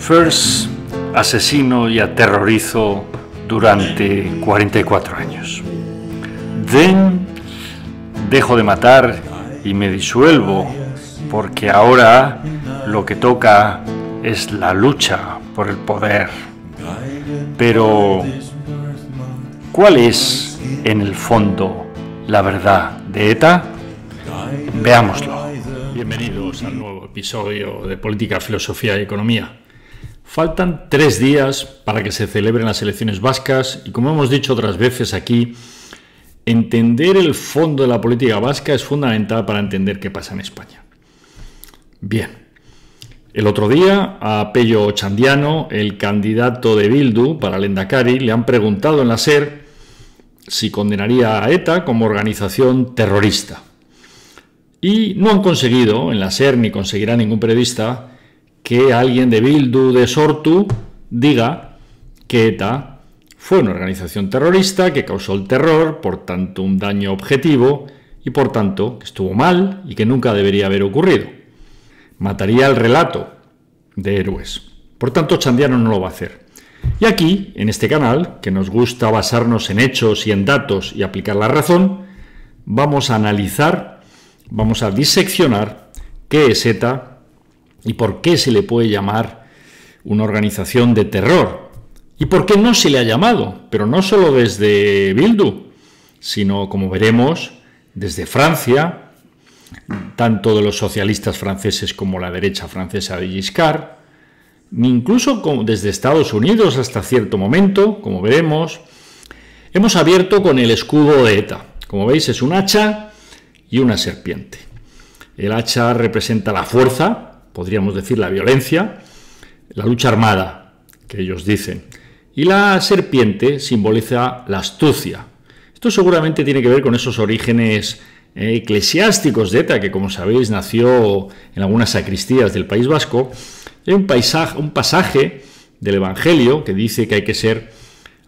First asesino y aterrorizo durante 44 años. Then dejo de matar y me disuelvo, porque ahora lo que toca es la lucha por el poder. Pero, ¿cuál es, en el fondo, la verdad de ETA? Veámoslo. Bienvenidos al nuevo episodio de Política, Filosofía y Economía. Faltan 3 días para que se celebren las elecciones vascas y, como hemos dicho otras veces aquí, entender el fondo de la política vasca es fundamental para entender qué pasa en España. Bien, el otro día a Pello Otxandiano, el candidato de Bildu para el Lehendakari, le han preguntado en la SER si condenaría a ETA como organización terrorista. Y no han conseguido, en la SER ni conseguirá ningún periodista, que alguien de Bildu, de Sortu, diga que ETA fue una organización terrorista que causó el terror, por tanto un daño objetivo, y por tanto que estuvo mal y que nunca debería haber ocurrido. Mataría el relato de héroes. Por tanto, Otxandiano no lo va a hacer. Y aquí, en este canal, que nos gusta basarnos en hechos y en datos y aplicar la razón, vamos a analizar, vamos a diseccionar qué es ETA y por qué se le puede llamar una organización de terror. ¿Y por qué no se le ha llamado? Pero no solo desde Bildu, sino, como veremos, desde Francia, tanto de los socialistas franceses como la derecha francesa de Giscard, incluso desde Estados Unidos hasta cierto momento, como veremos. Hemos abierto con el escudo de ETA. Como veis, es un hacha y una serpiente. El hacha representa la fuerza, podríamos decir la violencia, la lucha armada, que ellos dicen, y la serpiente simboliza la astucia. Esto seguramente tiene que ver con esos orígenes eclesiásticos de ETA, que como sabéis nació en algunas sacristías del País Vasco. Hay un pasaje del Evangelio que dice que hay que ser,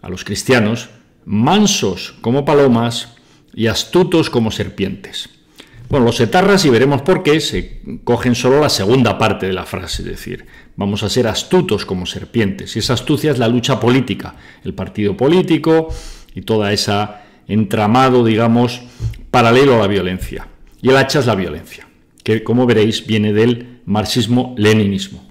a los cristianos, mansos como palomas y astutos como serpientes. Bueno, los etarras, y veremos por qué, se cogen solo la segunda parte de la frase, es decir, vamos a ser astutos como serpientes. Y esa astucia es la lucha política, el partido político y toda esa entramado, digamos, paralelo a la violencia. Y el hacha es la violencia, que, como veréis, viene del marxismo-leninismo.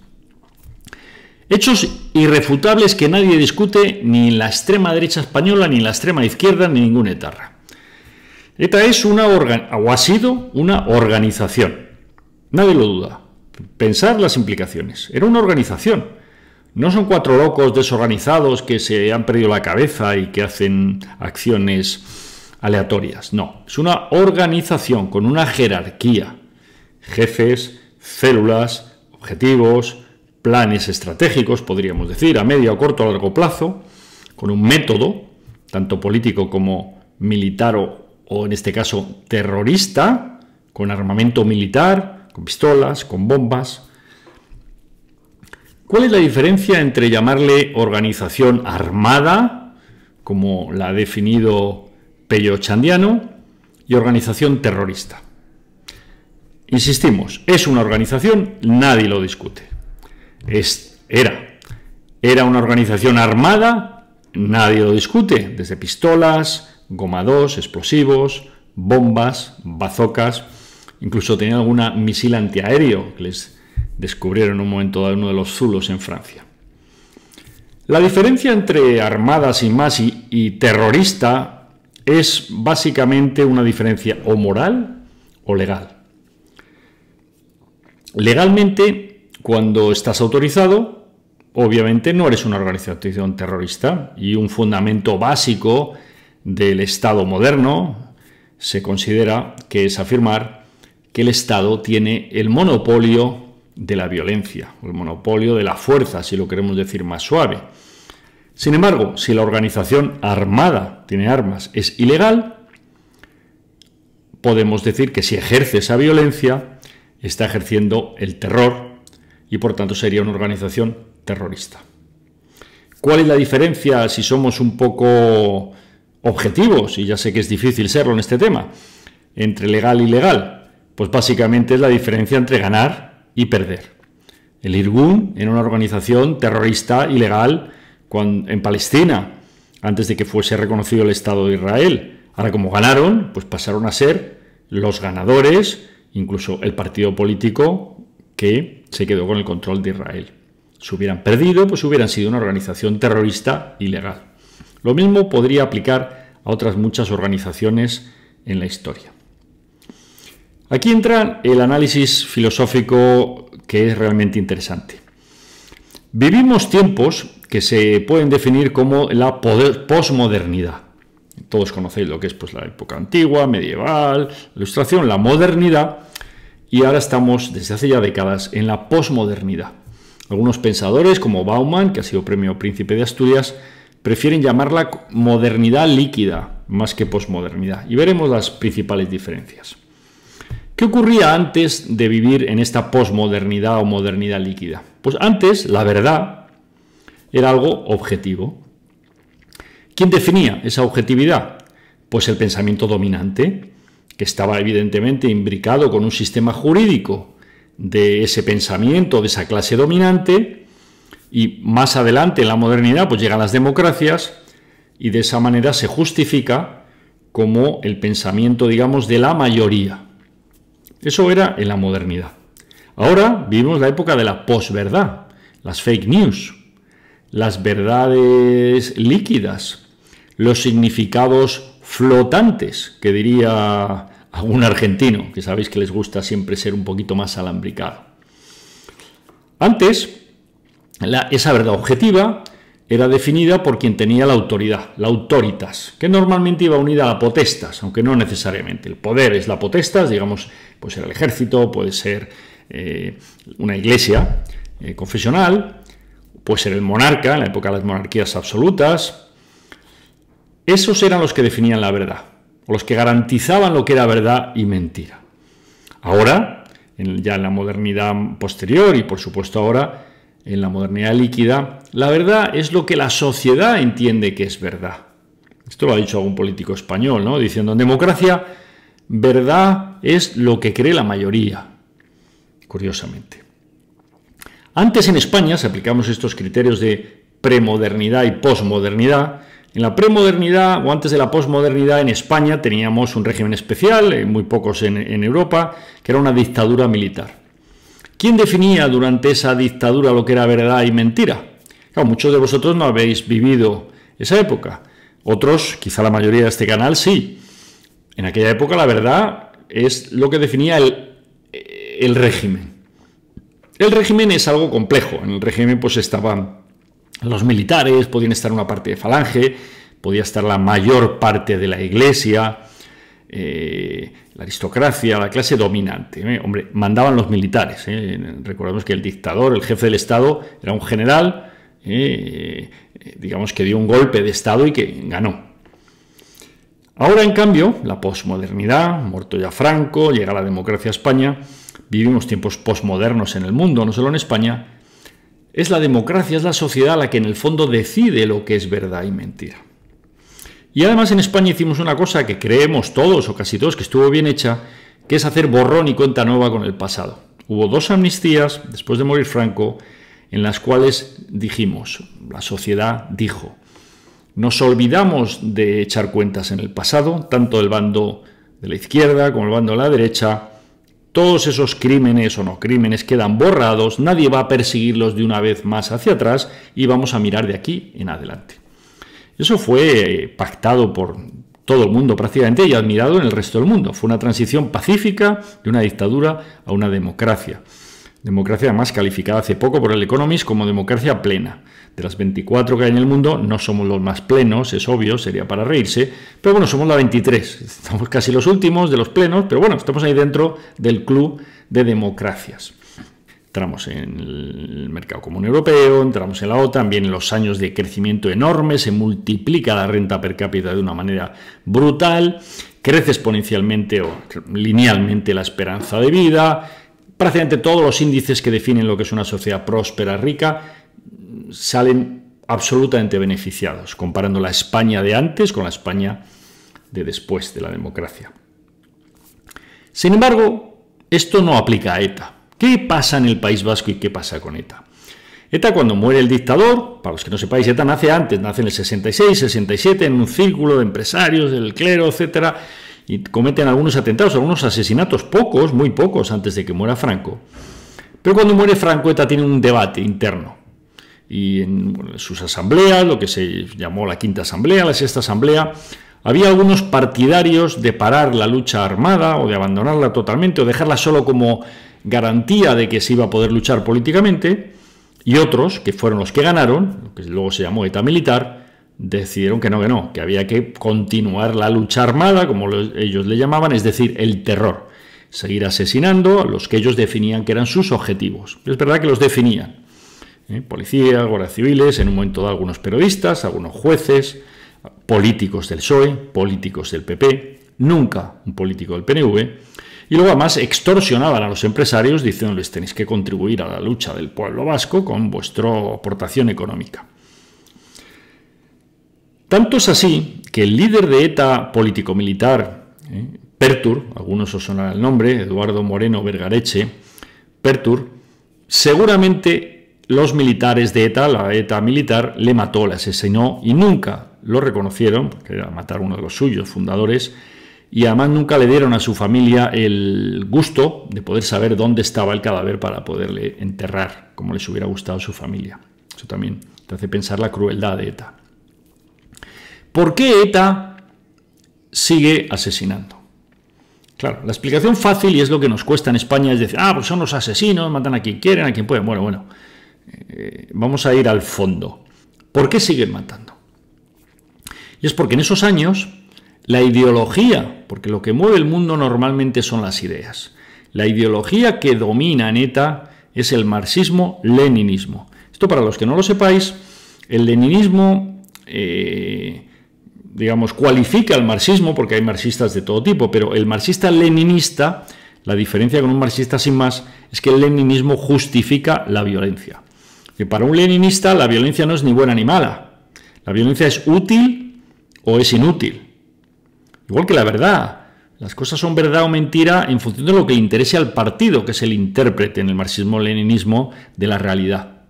Hechos irrefutables que nadie discute, ni en la extrema derecha española, ni en la extrema izquierda, ni ningún etarra. ETA es o ha sido una organización. Nadie lo duda. Pensad las implicaciones. Era una organización. No son 4 locos desorganizados que se han perdido la cabeza y que hacen acciones aleatorias. No, es una organización con una jerarquía. Jefes, células, objetivos, planes estratégicos, podríamos decir, a medio, a corto, a largo plazo, con un método, tanto político como militar o en este caso terrorista, con armamento militar, con pistolas, con bombas. ¿Cuál es la diferencia entre llamarle organización armada, como la ha definido Pello Otxandiano, y organización terrorista? Insistimos, es una organización, nadie lo discute. Era una organización armada, nadie lo discute, desde pistolas, goma 2, explosivos, bombas, bazocas, incluso tenía alguna misil antiaéreo que les descubrieron en un momento dado uno de los zulos en Francia. La diferencia entre armada sin más y terrorista es básicamente una diferencia o moral o legal. Legalmente, cuando estás autorizado, obviamente no eres una organización terrorista, y un fundamento básico del Estado moderno se considera que es afirmar que el Estado tiene el monopolio de la violencia, o el monopolio de la fuerza, si lo queremos decir más suave. Sin embargo, si la organización armada tiene armas es ilegal, podemos decir que si ejerce esa violencia está ejerciendo el terror y por tanto sería una organización terrorista. ¿Cuál es la diferencia si somos un poco objetivos, y ya sé que es difícil serlo en este tema, entre legal y ilegal? Pues básicamente es la diferencia entre ganar y perder. El Irgun era una organización terrorista ilegal en Palestina, antes de que fuese reconocido el Estado de Israel. Ahora, como ganaron, pues pasaron a ser los ganadores, incluso el partido político que se quedó con el control de Israel. Si hubieran perdido, pues hubieran sido una organización terrorista ilegal. Lo mismo podría aplicar a otras muchas organizaciones en la historia. Aquí entra el análisis filosófico que es realmente interesante. Vivimos tiempos que se pueden definir como la posmodernidad. Todos conocéis lo que es pues, la época antigua, medieval, la Ilustración, la modernidad, y ahora estamos desde hace ya décadas en la posmodernidad. Algunos pensadores, como Bauman, que ha sido premio Príncipe de Asturias, prefieren llamarla modernidad líquida más que posmodernidad, y veremos las principales diferencias. ¿Qué ocurría antes de vivir en esta posmodernidad o modernidad líquida? Pues antes la verdad era algo objetivo. ¿Quién definía esa objetividad? Pues el pensamiento dominante, que estaba evidentemente imbricado con un sistema jurídico de ese pensamiento, de esa clase dominante, y más adelante en la modernidad pues llegan las democracias y de esa manera se justifica como el pensamiento, digamos, de la mayoría. Eso era en la modernidad. Ahora vivimos la época de la posverdad, las fake news, las verdades líquidas, los significados flotantes, que diría algún argentino, que sabéis que les gusta siempre ser un poquito más alambricado. Antes, esa verdad objetiva era definida por quien tenía la autoridad, la autoritas, que normalmente iba unida a la potestas, aunque no necesariamente. El poder es la potestas, digamos, puede ser el ejército, puede ser una iglesia confesional, puede ser el monarca, en la época de las monarquías absolutas. Esos eran los que definían la verdad, o los que garantizaban lo que era verdad y mentira. Ahora, ya en la modernidad posterior y por supuesto ahora, en la modernidad líquida, la verdad es lo que la sociedad entiende que es verdad. Esto lo ha dicho algún político español, ¿no? Diciendo, en democracia, verdad es lo que cree la mayoría, curiosamente. Antes en España, si aplicamos estos criterios de premodernidad y posmodernidad, en la premodernidad o antes de la posmodernidad en España teníamos un régimen especial, muy pocos en Europa, que era una dictadura militar. ¿Quién definía durante esa dictadura lo que era verdad y mentira? Claro, muchos de vosotros no habéis vivido esa época. Otros, quizá la mayoría de este canal, sí. En aquella época la verdad es lo que definía el régimen. El régimen es algo complejo. En el régimen pues estaban los militares, podían estar una parte de falange, podía estar la mayor parte de la iglesia, la aristocracia, la clase dominante. Hombre, mandaban los militares. Recordemos que el dictador, el jefe del Estado, era un general, digamos que dio un golpe de Estado y que ganó. Ahora, en cambio, la posmodernidad, muerto ya Franco, llega la democracia a España, vivimos tiempos posmodernos en el mundo, no solo en España. Es la democracia, es la sociedad la que en el fondo decide lo que es verdad y mentira. Y además en España hicimos una cosa que creemos todos o casi todos que estuvo bien hecha, que es hacer borrón y cuenta nueva con el pasado. Hubo 2 amnistías después de morir Franco en las cuales dijimos, la sociedad dijo, nos olvidamos de echar cuentas en el pasado, tanto el bando de la izquierda como el bando de la derecha. Todos esos crímenes o no crímenes quedan borrados, nadie va a perseguirlos de una vez más hacia atrás y vamos a mirar de aquí en adelante. Eso fue pactado por todo el mundo prácticamente y admirado en el resto del mundo. Fue una transición pacífica de una dictadura a una democracia. Democracia además calificada hace poco por el Economist como democracia plena. De las 24 que hay en el mundo no somos los más plenos, es obvio, sería para reírse, pero bueno, somos la 23. Estamos casi los últimos de los plenos, pero bueno, estamos ahí dentro del club de democracias. Entramos en el mercado común europeo, entramos en la OTAN, vienen los años de crecimiento enorme, se multiplica la renta per cápita de una manera brutal, crece exponencialmente o linealmente la esperanza de vida, prácticamente todos los índices que definen lo que es una sociedad próspera, rica, salen absolutamente beneficiados, comparando la España de antes con la España de después de la democracia. Sin embargo, esto no aplica a ETA. ¿Qué pasa en el País Vasco y qué pasa con ETA? ETA, cuando muere el dictador, para los que no sepáis, ETA nace antes, nace en el 66, 67, en un círculo de empresarios, del clero, etcétera, y cometen algunos atentados, algunos asesinatos, pocos, muy pocos, antes de que muera Franco. Pero cuando muere Franco, ETA tiene un debate interno. Y en sus asambleas, lo que se llamó la Quinta Asamblea, la Sexta Asamblea, había algunos partidarios de parar la lucha armada o de abandonarla totalmente o dejarla solo como garantía de que se iba a poder luchar políticamente, y otros, que fueron los que ganaron, lo que luego se llamó ETA militar, decidieron que no, que había que continuar la lucha armada, como ellos le llamaban, es decir, el terror. Seguir asesinando a los que ellos definían que eran sus objetivos. Es verdad que los definían. Policías, guardias civiles, en un momento dado algunos periodistas, algunos jueces, políticos del PSOE, políticos del PP, nunca un político del PNV, y luego además extorsionaban a los empresarios diciéndoles tenéis que contribuir a la lucha del pueblo vasco con vuestra aportación económica. Tanto es así que el líder de ETA político-militar, Pertur, algunos os sonará el nombre, Eduardo Moreno Vergareche, Pertur, seguramente los militares de ETA, la ETA militar, le mató, le asesinó y nunca lo reconocieron, porque era matar a uno de los suyos fundadores, y además nunca le dieron a su familia el gusto de poder saber dónde estaba el cadáver para poderle enterrar, como les hubiera gustado a su familia. Eso también te hace pensar la crueldad de ETA. ¿Por qué ETA sigue asesinando? Claro, la explicación fácil, y es lo que nos cuesta en España, es decir, pues son los asesinos, matan a quien quieren, a quien pueden. Bueno, vamos a ir al fondo. ¿Por qué siguen matando? Y es porque en esos años la ideología, porque lo que mueve el mundo normalmente son las ideas, la ideología que domina en ETA es el marxismo-leninismo. Esto, para los que no lo sepáis, el leninismo, cualifica al marxismo, porque hay marxistas de todo tipo, pero el marxista-leninista, la diferencia con un marxista sin más, es que el leninismo justifica la violencia. Que para un leninista la violencia no es ni buena ni mala. La violencia es útil o es inútil. Igual que la verdad. Las cosas son verdad o mentira en función de lo que le interese al partido, que es el intérprete en el marxismo-leninismo de la realidad.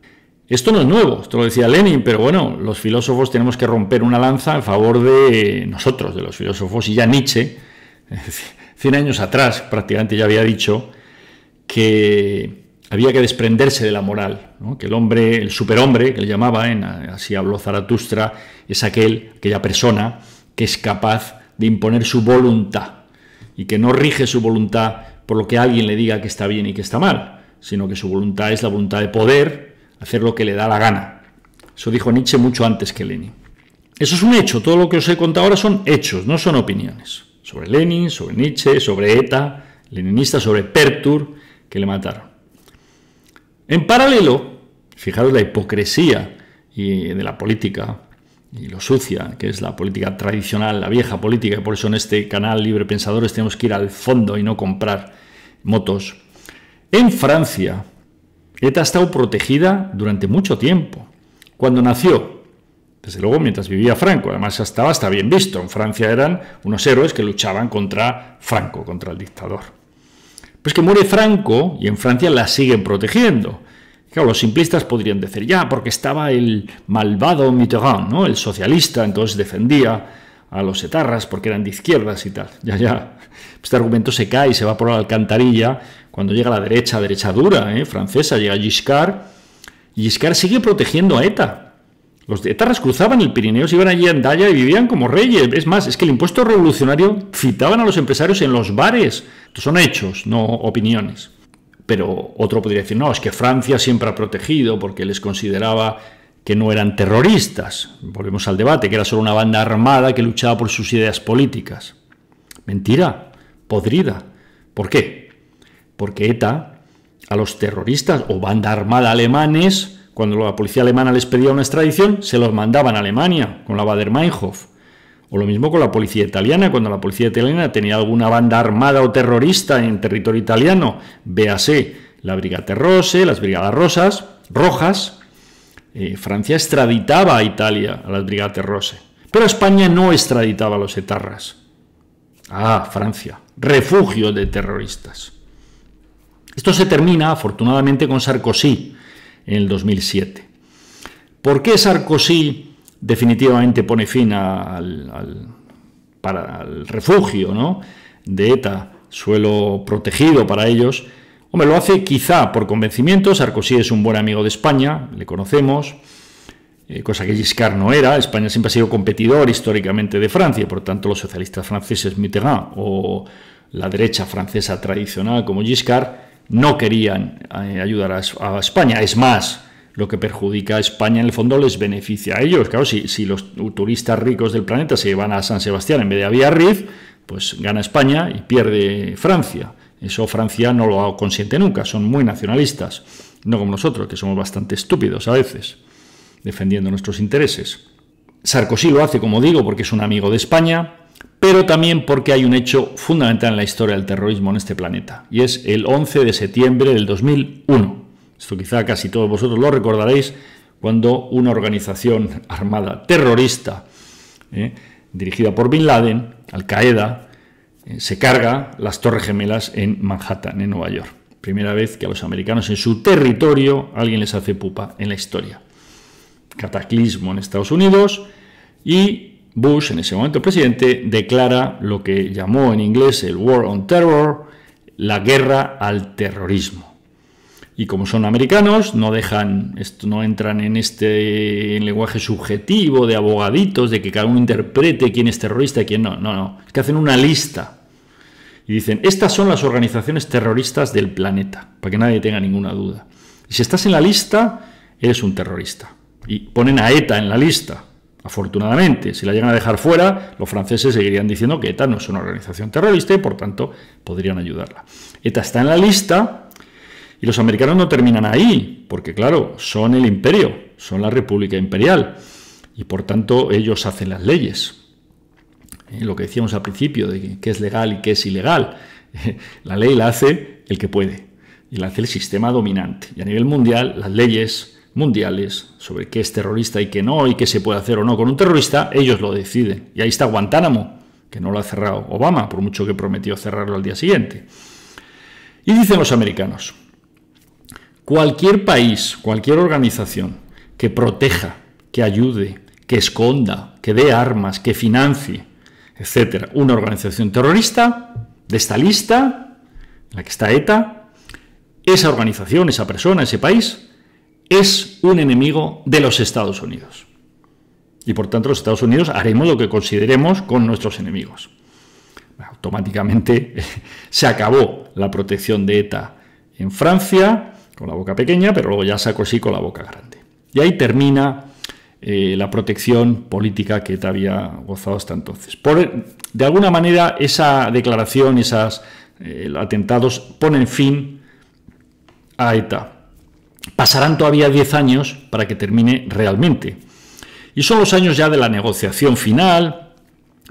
Esto no es nuevo, esto lo decía Lenin, pero bueno, los filósofos tenemos que romper una lanza en favor de nosotros, de los filósofos, y ya Nietzsche, 100 años atrás prácticamente ya había dicho que había que desprenderse de la moral, ¿no? Que el hombre, el superhombre, que le llamaba, así habló Zaratustra, es aquella persona que es capaz de imponer su voluntad y que no rige su voluntad por lo que alguien le diga que está bien y que está mal, sino que su voluntad es la voluntad de poder hacer lo que le da la gana. Eso dijo Nietzsche mucho antes que Lenin. Eso es un hecho, todo lo que os he contado ahora son hechos, no son opiniones. Sobre Lenin, sobre Nietzsche, sobre ETA, leninista, sobre Pertur, que le mataron. En paralelo, fijaros la hipocresía de la política y lo sucia que es la política tradicional, la vieja política, y por eso en este canal Libre Pensadores tenemos que ir al fondo y no comprar motos. En Francia, ETA ha estado protegida durante mucho tiempo. Cuando nació, desde luego mientras vivía Franco, además estaba hasta bien visto. En Francia eran unos héroes que luchaban contra Franco, contra el dictador. Pues que muere Franco y en Francia la siguen protegiendo. Claro, los simplistas podrían decir, ya, porque estaba el malvado Mitterrand, ¿no? El socialista, entonces defendía a los etarras porque eran de izquierdas y tal. Ya. Este argumento se cae y se va por la alcantarilla cuando llega la derecha dura, francesa, llega Giscard, y Giscard sigue protegiendo a ETA. Los etarras cruzaban el Pirineo, se iban allí a Hendaya y vivían como reyes. Es más, es que el impuesto revolucionario citaban a los empresarios en los bares. Estos son hechos, no opiniones. Pero otro podría decir, no, es que Francia siempre ha protegido porque les consideraba que no eran terroristas. Volvemos al debate, que era solo una banda armada que luchaba por sus ideas políticas. Mentira, podrida. ¿Por qué? Porque ETA, a los terroristas o banda armada alemanes, cuando la policía alemana les pedía una extradición, se los mandaban a Alemania, con la Baader-Meinhof. O lo mismo con la policía italiana, cuando la policía italiana tenía alguna banda armada o terrorista en territorio italiano, véase la Brigate Rosse, las Brigadas Rojas, Francia extraditaba a Italia a las Brigate Rosse, pero España no extraditaba a los etarras. Francia, refugio de terroristas. Esto se termina, afortunadamente, con Sarkozy en el 2007. ¿Por qué Sarkozy definitivamente pone fin al refugio, ¿no?, de ETA, suelo protegido para ellos? Hombre, lo hace quizá por convencimiento. Sarkozy es un buen amigo de España, le conocemos, cosa que Giscard no era. España siempre ha sido competidor históricamente de Francia, por tanto los socialistas franceses Mitterrand o la derecha francesa tradicional como Giscard no querían ayudar a España. Es más, lo que perjudica a España en el fondo les beneficia a ellos. Claro, si los turistas ricos del planeta se van a San Sebastián en vez de a Biarritz, pues gana España y pierde Francia. Eso Francia no lo consiente nunca, son muy nacionalistas, no como nosotros, que somos bastante estúpidos a veces, defendiendo nuestros intereses. Sarkozy lo hace, como digo, porque es un amigo de España, pero también porque hay un hecho fundamental en la historia del terrorismo en este planeta, y es el 11 de septiembre del 2001. Esto quizá casi todos vosotros lo recordaréis, cuando una organización armada terrorista, dirigida por Bin Laden, Al-Qaeda, se carga las Torres Gemelas en Manhattan, en Nueva York. Primera vez que a los americanos en su territorio alguien les hace pupa en la historia. Cataclismo en Estados Unidos, y Bush, en ese momento presidente, declara lo que llamó en inglés el War on Terror, la guerra al terrorismo. Y como son americanos, no entran en este lenguaje subjetivo de abogaditos, de que cada uno interprete quién es terrorista y quién no. No. Es que hacen una lista y dicen, estas son las organizaciones terroristas del planeta, para que nadie tenga ninguna duda. Y si estás en la lista, eres un terrorista. Y ponen a ETA en la lista. Afortunadamente, si la llegan a dejar fuera, los franceses seguirían diciendo que ETA no es una organización terrorista y por tanto podrían ayudarla. ETA está en la lista. Y los americanos no terminan ahí, porque claro, son el imperio, son la República Imperial, y por tanto ellos hacen las leyes. Lo que decíamos al principio, de qué es legal y qué es ilegal. La ley la hace el que puede, y la hace el sistema dominante. Y a nivel mundial, las leyes mundiales sobre qué es terrorista y qué no, y qué se puede hacer o no con un terrorista, ellos lo deciden. Y ahí está Guantánamo, que no lo ha cerrado Obama, por mucho que prometió cerrarlo al día siguiente. Y dicen los americanos, cualquier país, cualquier organización que proteja, que ayude, que esconda, que dé armas, que financie, etcétera, una organización terrorista de esta lista, en la que está ETA, esa organización, esa persona, ese país, es un enemigo de los Estados Unidos. Y por tanto los Estados Unidos haremos lo que consideremos con nuestros enemigos. Automáticamente se acabó la protección de ETA en Francia, con la boca pequeña, pero luego ya Sarkozy con la boca grande. Y ahí termina la protección política que ETA había gozado hasta entonces. De alguna manera, esa declaración, esos atentados ponen fin a ETA. Pasarán todavía 10 años para que termine realmente. Y son los años ya de la negociación final,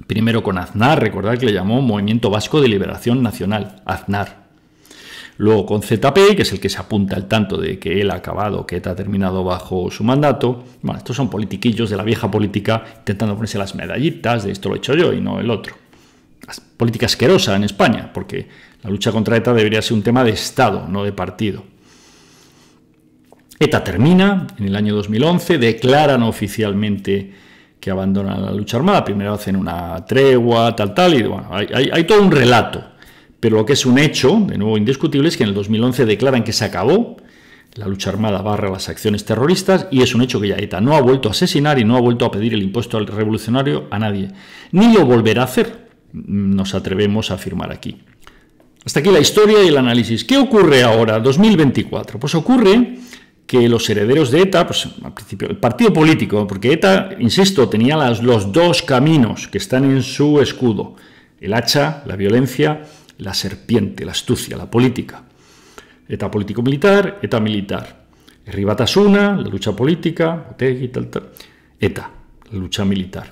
primero con Aznar, recordad que le llamó Movimiento Vasco de Liberación Nacional, Aznar. Luego con ZP, que es el que se apunta al tanto de que él ha acabado, que ETA ha terminado bajo su mandato. Bueno, estos son politiquillos de la vieja política intentando ponerse las medallitas de esto lo he hecho yo y no el otro. Política asquerosa en España, porque la lucha contra ETA debería ser un tema de Estado, no de partido. ETA termina en el año 2011, declaran oficialmente que abandonan la lucha armada. Primero hacen una tregua, tal, y bueno, hay todo un relato. Pero lo que es un hecho, de nuevo indiscutible, es que en el 2011 declaran que se acabó la lucha armada / las acciones terroristas, y es un hecho que ya ETA no ha vuelto a asesinar y no ha vuelto a pedir el impuesto al revolucionario a nadie. Ni lo volverá a hacer, nos atrevemos a afirmar aquí. Hasta aquí la historia y el análisis. ¿Qué ocurre ahora, 2024? Pues ocurre que los herederos de ETA, pues al principio, el partido político, porque ETA, insisto, tenía los dos caminos que están en su escudo, el hacha, la violencia, la serpiente, la astucia, la política. ETA político-militar, ETA militar. Herri Batasuna, la lucha política, Otegi, tal. ETA, la lucha militar.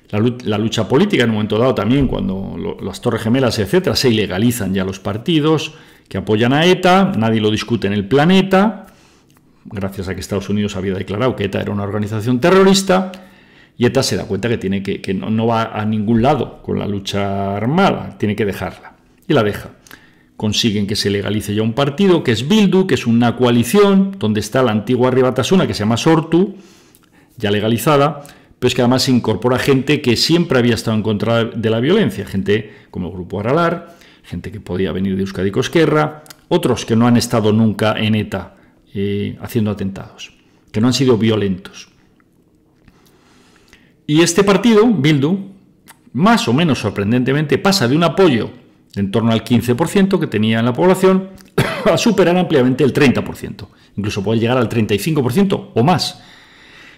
La lucha política, en un momento dado también, cuando las Torres Gemelas, etcétera, se ilegalizan ya los partidos que apoyan a ETA, nadie lo discute en el planeta, gracias a que Estados Unidos había declarado que ETA era una organización terrorista, y ETA se da cuenta que no va a ningún lado con la lucha armada, tiene que dejarla. Y la deja. consiguen que se legalice ya un partido, que es Bildu, que es una coalición donde está la antigua Herri Batasuna, que se llama Sortu, ya legalizada, pero es que además se incorpora gente que siempre había estado en contra de la violencia, gente como el Grupo Aralar, gente que podía venir de Euskadiko Ezkerra, otros que no han estado nunca en ETA haciendo atentados, que no han sido violentos. Y este partido, Bildu, más o menos sorprendentemente, pasa de un apoyo de en torno al 15% que tenía en la población a superar ampliamente el 30%, incluso puede llegar al 35% o más,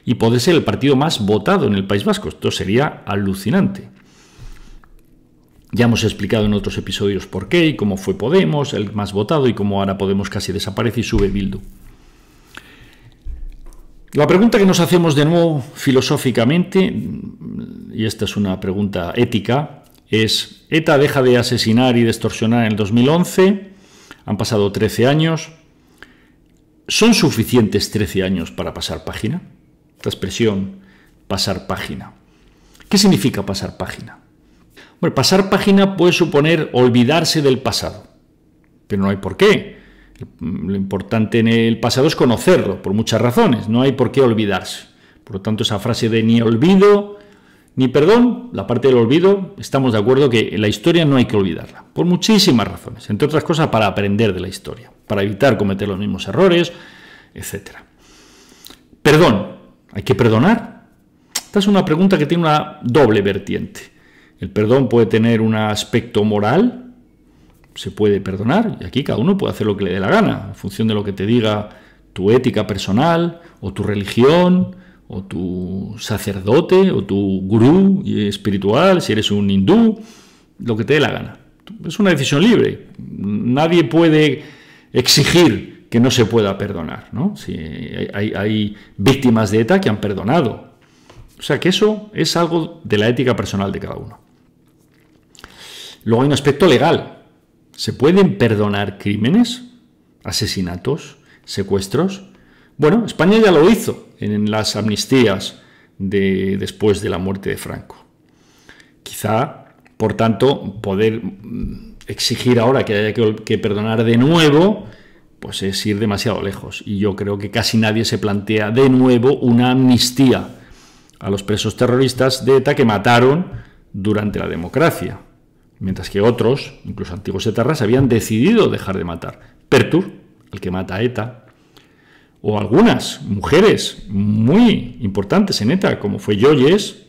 y puede ser el partido más votado en el País Vasco. Esto sería alucinante. Ya hemos explicado en otros episodios por qué y cómo fue Podemos el más votado y cómo ahora Podemos casi desaparece y sube Bildu. La pregunta que nos hacemos de nuevo filosóficamente, y esta es una pregunta ética, es: ¿ETA deja de asesinar y de extorsionar en el 2011? Han pasado 13 años. ¿Son suficientes 13 años para pasar página? Esta expresión, pasar página. ¿Qué significa pasar página? Bueno, pasar página puede suponer olvidarse del pasado, pero no hay por qué. Lo importante en el pasado es conocerlo, por muchas razones, no hay por qué olvidarse. Por lo tanto, esa frase de ni olvido ni perdón, la parte del olvido, estamos de acuerdo que la historia no hay que olvidarla, por muchísimas razones, entre otras cosas para aprender de la historia, para evitar cometer los mismos errores, etc. Perdón, ¿hay que perdonar? Esta es una pregunta que tiene una doble vertiente. El perdón puede tener un aspecto moral, se puede perdonar, y aquí cada uno puede hacer lo que le dé la gana, en función de lo que te diga tu ética personal, o tu religión, o tu sacerdote, o tu gurú espiritual, si eres un hindú, lo que te dé la gana. Es una decisión libre. Nadie puede exigir que no se pueda perdonar, ¿no? Si hay víctimas de ETA que han perdonado. O sea que eso es algo de la ética personal de cada uno. Luego hay un aspecto legal. ¿Se pueden perdonar crímenes, asesinatos, secuestros? Bueno, España ya lo hizo en las amnistías después de la muerte de Franco. Quizá, por tanto, poder exigir ahora que haya que perdonar de nuevo, pues es ir demasiado lejos. Y yo creo que casi nadie se plantea de nuevo una amnistía a los presos terroristas de ETA que mataron durante la democracia, mientras que otros, incluso antiguos etarras, habían decidido dejar de matar. Pertur, el que mata a ETA, o algunas mujeres muy importantes en ETA, como fue Joyes,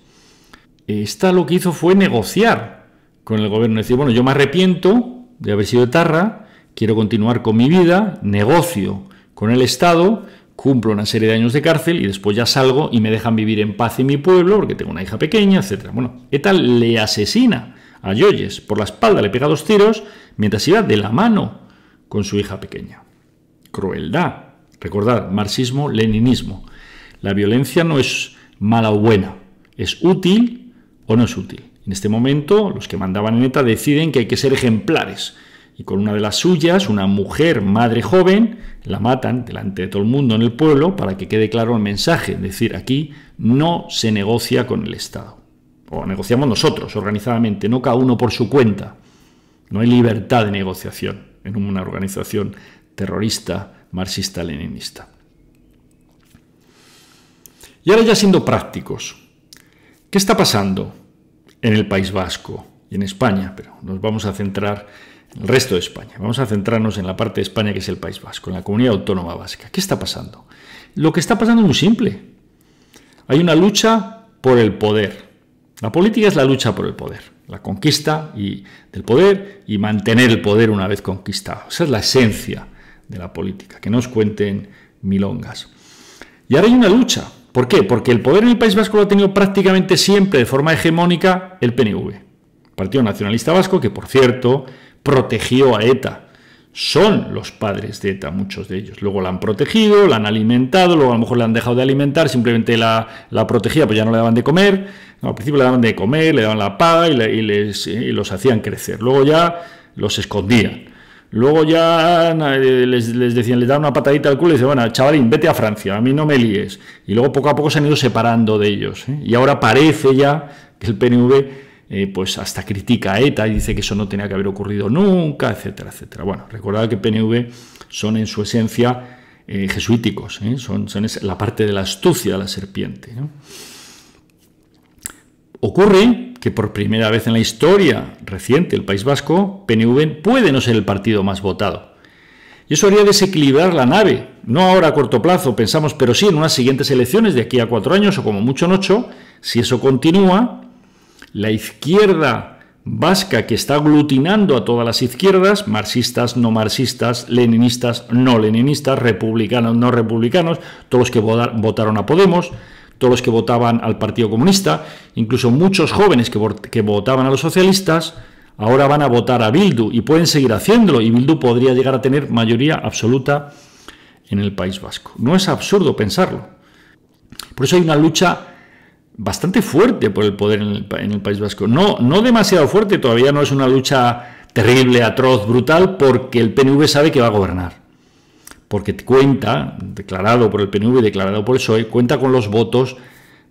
esta lo que hizo fue negociar con el gobierno, decir, bueno, yo me arrepiento de haber sido etarra, quiero continuar con mi vida, negocio con el Estado, cumplo una serie de años de cárcel y después ya salgo y me dejan vivir en paz en mi pueblo porque tengo una hija pequeña, etc. Bueno, ETA le asesina a Joyes por la espalda, le pega 2 tiros mientras iba de la mano con su hija pequeña. Crueldad. Recordad, marxismo-leninismo. La violencia no es mala o buena, es útil o no es útil. En este momento, los que mandaban en ETA deciden que hay que ser ejemplares. Y con una de las suyas, una mujer, madre joven, la matan delante de todo el mundo en el pueblo para que quede claro el mensaje. Es decir, aquí no se negocia con el Estado. O negociamos nosotros, organizadamente, no cada uno por su cuenta. No hay libertad de negociación en una organización terrorista, marxista-leninista. Y ahora ya siendo prácticos, ¿qué está pasando en el País Vasco y en España? Pero nos vamos a centrar en el resto de España. Vamos a centrarnos en la parte de España que es el País Vasco, en la comunidad autónoma vasca. ¿Qué está pasando? Lo que está pasando es muy simple. Hay una lucha por el poder. La política es la lucha por el poder, la conquista del poder y mantener el poder una vez conquistado. Esa es la esencia de la política, que no os cuenten milongas. Y ahora hay una lucha. ¿Por qué? Porque el poder en el País Vasco lo ha tenido prácticamente siempre de forma hegemónica el PNV, Partido Nacionalista Vasco, que por cierto protegió a ETA. Son los padres de ETA, muchos de ellos. Luego la han protegido, la han alimentado, luego a lo mejor la han dejado de alimentar, simplemente la protegía, pues ya no le daban de comer. No, al principio le daban de comer, le daban la paga y los hacían crecer. Luego ya los escondían. Luego ya les decían, les daban una patadita al culo y decían, bueno, chavalín, vete a Francia, a mí no me líes. Y luego poco a poco se han ido separando de ellos, ¿eh? Y ahora parece ya que el PNV pues hasta critica a ETA y dice que eso no tenía que haber ocurrido nunca, etcétera, etcétera. Bueno, recordad que PNV son en su esencia jesuíticos, son la parte de la astucia de la serpiente, ¿no? Ocurre que por primera vez en la historia reciente del País Vasco, PNV puede no ser el partido más votado. Y eso haría desequilibrar la nave, no ahora a corto plazo, pensamos, pero sí en unas siguientes elecciones de aquí a 4 años o como mucho en 8, si eso continúa, la izquierda vasca que está aglutinando a todas las izquierdas, marxistas, no marxistas, leninistas, no leninistas, republicanos, no republicanos, todos los que votaron a Podemos, todos los que votaban al Partido Comunista, incluso muchos jóvenes que votaban a los socialistas, ahora van a votar a Bildu y pueden seguir haciéndolo, y Bildu podría llegar a tener mayoría absoluta en el País Vasco. No es absurdo pensarlo. Por eso hay una lucha bastante fuerte por el poder en el País Vasco. No demasiado fuerte, todavía no es una lucha terrible, atroz, brutal, porque el PNV sabe que va a gobernar. Porque cuenta, declarado por el PNV, declarado por el PSOE, cuenta con los votos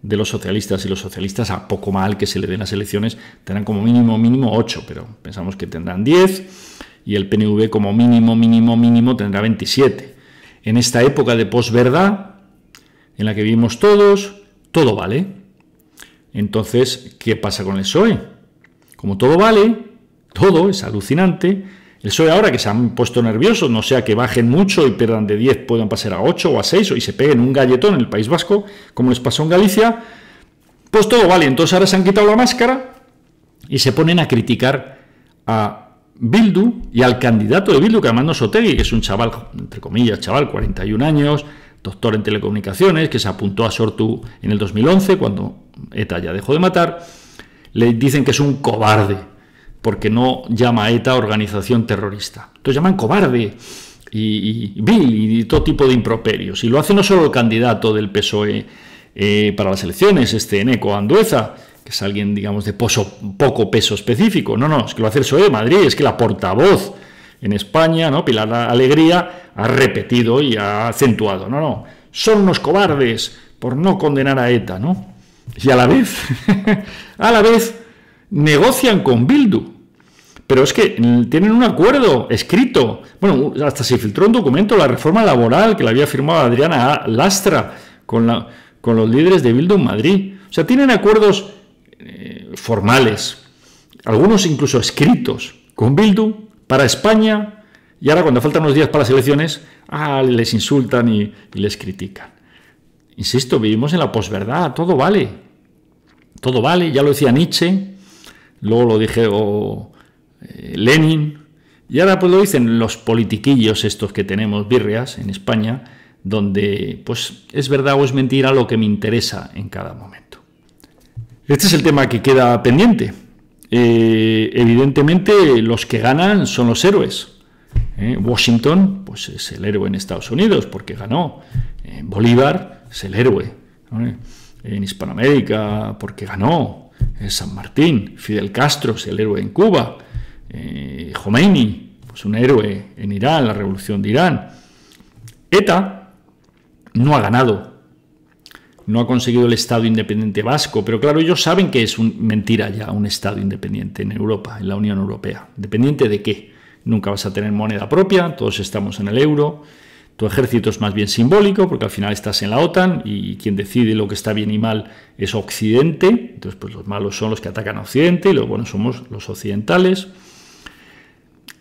de los socialistas, y los socialistas, a poco mal que se le den las elecciones, tendrán como mínimo 8, pero pensamos que tendrán 10, y el PNV como mínimo tendrá 27. En esta época de posverdad, en la que vivimos todos, todo vale. Entonces, ¿qué pasa con el PSOE? Como todo vale, todo es alucinante, el PSOE ahora que se han puesto nerviosos, no sea que bajen mucho y pierdan de 10, puedan pasar a 8 o a 6 y se peguen un galletón en el País Vasco, como les pasó en Galicia, pues todo vale. Entonces ahora se han quitado la máscara y se ponen a criticar a Bildu y al candidato de Bildu, que además no es Otegi, que es un chaval, entre comillas, 41 años, doctor en telecomunicaciones, que se apuntó a Sortu en el 2011, cuando ETA ya dejó de matar. Le dicen que es un cobarde, porque no llama a ETA organización terrorista. Entonces llaman cobarde y vil y todo tipo de improperios. Y lo hace no solo el candidato del PSOE para las elecciones, Eneko Andueza, que es alguien, digamos, de poco peso específico. No, es que lo hace el PSOE de Madrid, es que la portavoz en España, ¿no? Pilar Alegría, ha repetido y ha acentuado. No, son unos cobardes por no condenar a ETA, ¿no? Y a la vez negocian con Bildu. Pero es que tienen un acuerdo escrito. Bueno, hasta se filtró un documento, la reforma laboral, que la había firmado Adriana Lastra con los líderes de Bildu en Madrid. O sea, tienen acuerdos formales, algunos incluso escritos, con Bildu para España, y ahora cuando faltan unos días para las elecciones, les insultan y les critican. Insisto, vivimos en la posverdad, todo vale, ya lo decía Nietzsche, luego lo dije Lenin, y ahora pues lo dicen los politiquillos estos que tenemos, birrias, en España, donde pues es verdad o es mentira lo que me interesa en cada momento. Este es el tema que queda pendiente. Evidentemente los que ganan son los héroes. Washington pues es el héroe en Estados Unidos porque ganó. Bolívar es el héroe, ¿no? En Hispanoamérica porque ganó. San Martín, Fidel Castro es el héroe en Cuba. Khomeini, pues un héroe en Irán, la revolución de Irán. ETA no ha ganado, no ha conseguido el Estado independiente vasco, pero claro, ellos saben que es mentira ya un Estado independiente en Europa, en la Unión Europea. ¿Dependiente de qué? Nunca vas a tener moneda propia, todos estamos en el euro, tu ejército es más bien simbólico, porque al final estás en la OTAN y quien decide lo que está bien y mal es Occidente, entonces pues los malos son los que atacan a Occidente y los buenos somos los occidentales.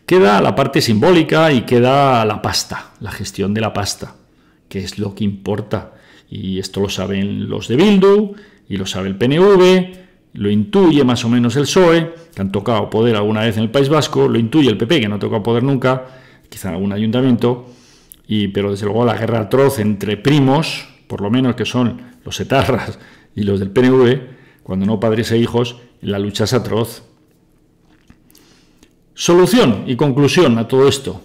Queda la parte simbólica y queda la pasta, la gestión de la pasta, que es lo que importa. Y esto lo saben los de Bildu y lo sabe el PNV, lo intuye más o menos el PSOE, que han tocado poder alguna vez en el País Vasco, lo intuye el PP, que no ha tocado poder nunca, quizá en algún ayuntamiento, pero desde luego la guerra atroz entre primos, por lo menos que son los etarras y los del PNV, cuando no padres e hijos, la lucha es atroz. Solución y conclusión a todo esto.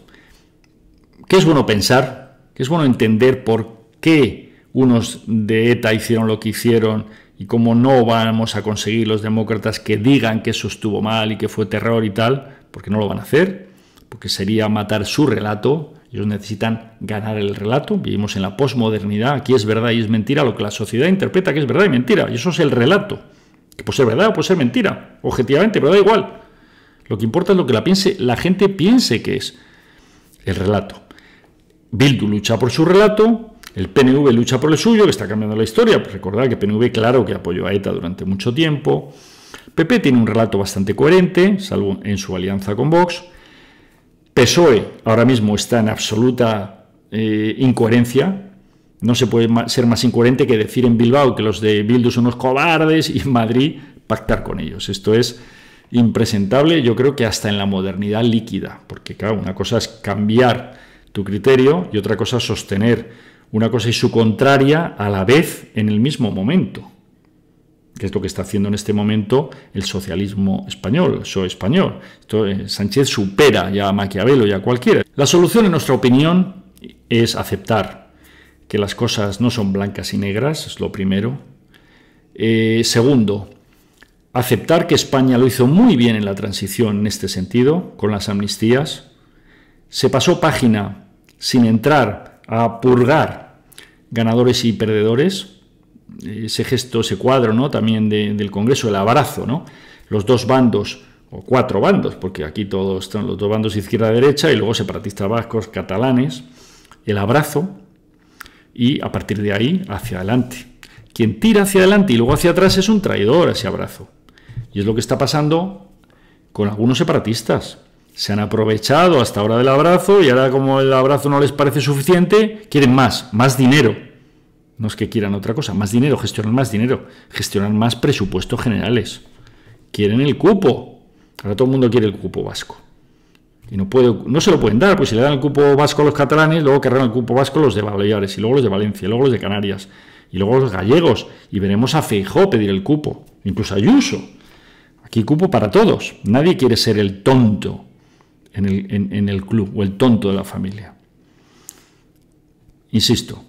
¿Qué es bueno pensar? ¿Qué es bueno entender por qué unos de ETA hicieron lo que hicieron y cómo no vamos a conseguir los demócratas que digan que eso estuvo mal y que fue terror y tal? Porque no lo van a hacer, porque sería matar su relato. Ellos necesitan ganar el relato. Vivimos en la posmodernidad, aquí es verdad y es mentira lo que la sociedad interpreta que es verdad y mentira, y eso es el relato. Que puede ser verdad o puede ser mentira, objetivamente, pero da igual. Lo que importa es lo que la gente piense que es el relato. Bildu lucha por su relato, el PNV lucha por el suyo, que está cambiando la historia. Pues recordad que PNV, claro, que apoyó a ETA durante mucho tiempo. PP tiene un relato bastante coherente, salvo en su alianza con Vox. PSOE ahora mismo está en absoluta incoherencia. No se puede ser más incoherente que decir en Bilbao que los de Bildu son unos cobardes y en Madrid pactar con ellos. Esto es impresentable, yo creo que hasta en la modernidad líquida, porque claro, una cosa es cambiar tu criterio y otra cosa es sostener una cosa y su contraria a la vez en el mismo momento, que es lo que está haciendo en este momento el socialismo español, el PSOE español. Sánchez supera ya a Maquiavelo y a cualquiera. La solución, en nuestra opinión, es aceptar que las cosas no son blancas y negras, es lo primero. Segundo, aceptar que España lo hizo muy bien en la transición en este sentido, con las amnistías. Se pasó página sin entrar a purgar ganadores y perdedores. Ese gesto, ese cuadro, ¿no?, también del Congreso, el abrazo, ¿no? Los dos bandos, o cuatro bandos, porque aquí todos están los dos bandos izquierda-derecha y luego separatistas vascos, catalanes, el abrazo y a partir de ahí hacia adelante. Quien tira hacia adelante y luego hacia atrás es un traidor a ese abrazo. Y es lo que está pasando con algunos separatistas. Se han aprovechado hasta ahora del abrazo y ahora, como el abrazo no les parece suficiente, quieren más dinero. No es que quieran otra cosa, más dinero, gestionar más presupuestos generales. Quieren el cupo. Ahora todo el mundo quiere el cupo vasco. Y no se lo pueden dar, pues si le dan el cupo vasco a los catalanes, luego querrán el cupo vasco los de Baleares, y luego los de Valencia, y luego los de Canarias, y luego los gallegos, y veremos a Feijóo pedir el cupo, incluso a Ayuso. Aquí cupo para todos. Nadie quiere ser el tonto en el club, o el tonto de la familia. Insisto,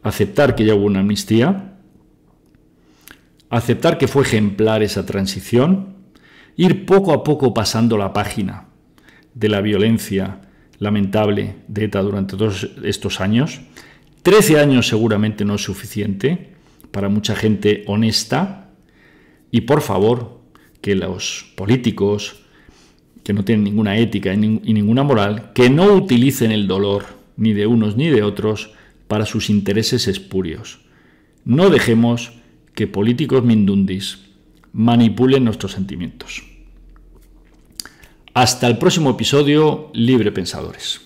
aceptar que ya hubo una amnistía, aceptar que fue ejemplar esa transición, ir poco a poco pasando la página de la violencia lamentable de ETA durante todos estos años. 13 años seguramente no es suficiente para mucha gente honesta, y por favor, que los políticos que no tienen ninguna ética y ninguna moral, que no utilicen el dolor ni de unos ni de otros para sus intereses espurios. No dejemos que políticos mindundis manipulen nuestros sentimientos. Hasta el próximo episodio, Libre Pensadores.